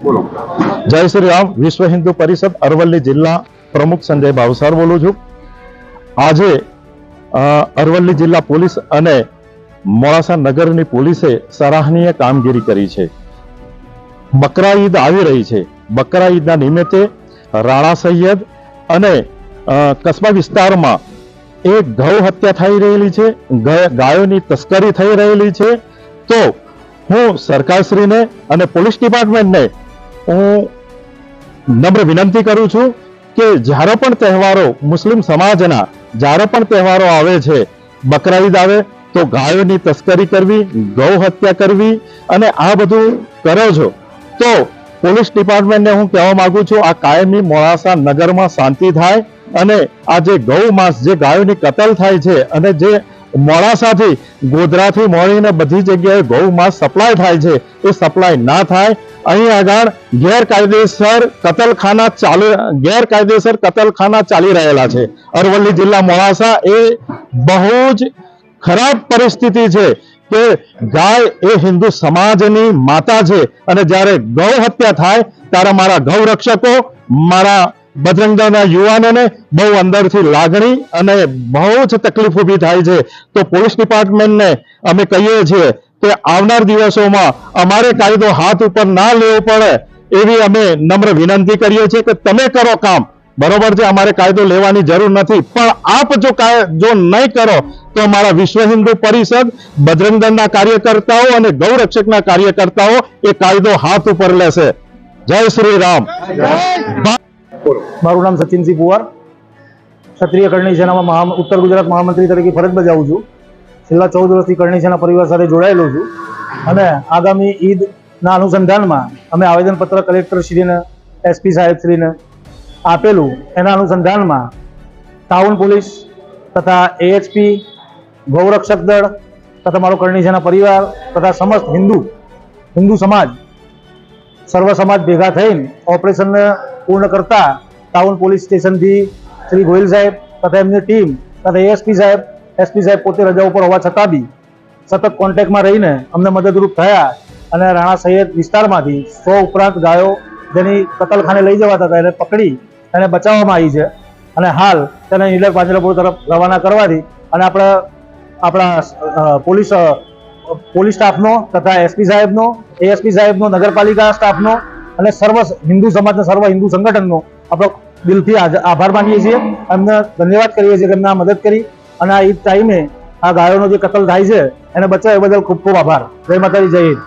બોલો। જય શ્રી રામ। વિશ્વ હિન્દુ પરિષદ અરવલ્લી જિલ્લા પ્રમુખ સંજય ભાવસાર બોલું છું। આજે અરવલ્લી જિલ્લા પોલીસ અને મોડાસા નગરની પોલીસે સરાહનીય કામગીરી કરી છે। બકરા ઈદ આવી રહી છે। બકરા ઈદના નિમિત્તે રાણા સૈયદ અને કસ્બા વિસ્તારમાં એક ગૌ હત્યા થઈ રહેલી છે, ગાયોની તસ્કરી થઈ રહેલી છે। તો હું સરકારશ્રીને અને પોલીસ ડિપાર્ટમેન્ટને હું નમ્ર વિનંતી કરું છું કે જ્યારે પણ તહેવારો મુસ્લિમ સમાજના જ્યારે પણ તહેવારો આવે છે, બકરા ઈદ આવે તો ગાયોની તસ્કરી કરવી, ગૌ હત્યા કરવી અને આ બધું કરો છો તો પોલીસ ડિપાર્ટમેન્ટને હું કહેવા માંગુ છું આ કાયમી મોડાસા નગરમાં શાંતિ થાય અને આ જે ગૌ માંસ જે ગાયોની કતલ થાય છે અને જે મોડાસાથી ગોધરાથી મળીને બધી જગ્યાએ ગૌ માંસ સપ્લાય થાય છે એ સપ્લાય ના થાય। અહીં આગળ ગેરકાયદેસર કતલખાના ચાલી રહેલા છે। અરવલ્લી જિલ્લા મોડાસા એ બહુ જ ખરાબ પરિસ્થિતિ છે કે ગાય એ હિન્દુ સમાજની માતા છે અને જ્યારે ગૌ હત્યા થાય ત્યારે મારા ગૌ રક્ષકો, મારા બજરંગ દળના યુવાનોને બહુ અંદરથી લાગણી અને બહુ જ તકલીફ ઊભી થાય છે। તો પોલીસ ડિપાર્ટમેન્ટને અમે કહીએ છીએ કે આવનાર દિવસોમાં અમારે કાયદો હાથ ઉપર ના લેવો પડે એવી અમે નમ્ર વિનંતી કરીએ છીએ કે તમે કરો કામ બરોબર છે, અમારે કાયદો લેવાની જરૂર નથી, પણ આપ જો નહીં કરો તો અમારા વિશ્વ હિન્દુ પરિષદ, બજરંગ દળના કાર્યકર્તાઓ અને ગૌ રક્ષકના કાર્યકર્તાઓ એ કાયદો હાથ ઉપર લેશે। જય શ્રી રામ। મારું નામ સચિનસિંહ પુવાર, ક્ષત્રિય કરણી સેનામાં ઉત્તર ગુજરાત મહામંત્રી તરીકે ફરજ બજાવું છું। છેલ્લા 14 વર્ષથી કરણી સેના પરિવાર સાથે જોડાયેલો છું અને આગામી ઈદના અનુસંધાનમાં અમે આવેદનપત્ર કલેક્ટરશ્રીને, એસપી સાહેબશ્રીને આપેલું। એના અનુસંધાનમાં ટાઉન પોલીસ તથા એએચપી, ગૌરક્ષક દળ તથા મારો કરણી સેના પરિવાર તથા સમસ્ત હિન્દુ સમાજ, સર્વ સમાજ ભેગા થઈને ઓપરેશનને પૂર્ણ કરતા ટાઉન પોલીસ સ્ટેશનથી શ્રી ગોયલ સાહેબ તથા એમની ટીમ તથા એસપી સાહેબ પોતે રજા ઉપર હોવા છતાં બી સતત કોન્ટેક્ટમાં રહીને અમને મદદરૂપ થયા અને રાણા સૈયદ વિસ્તારમાંથી 100 ઉપરાંત ગાયો જેની કતલખાને લઈ જવાતા હતા એને પકડી એને બચાવવામાં આવી છે અને હાલ તેને નીલર પાંજરાપોળ તરફ રવાના કરવાથી અને આપણા પોલીસ સ્ટાફનો તથા એસપી સાહેબનો, એએસપી સાહેબનો, નગરપાલિકા સ્ટાફનો અને સર્વ હિન્દુ સમાજના સર્વ હિન્દુ સંગઠનનો આપણો દિલથી આભાર માનીએ છીએ। એમને ધન્યવાદ કરીએ છીએ કે એમને આ મદદ કરી અને આ ઈદ ટાઈમે આ ગાયોનો જે કતલ થાય છે એને બચાવ્યા બદલ ખૂબ ખૂબ આભાર। જય માતાજી, જય હિન્દ।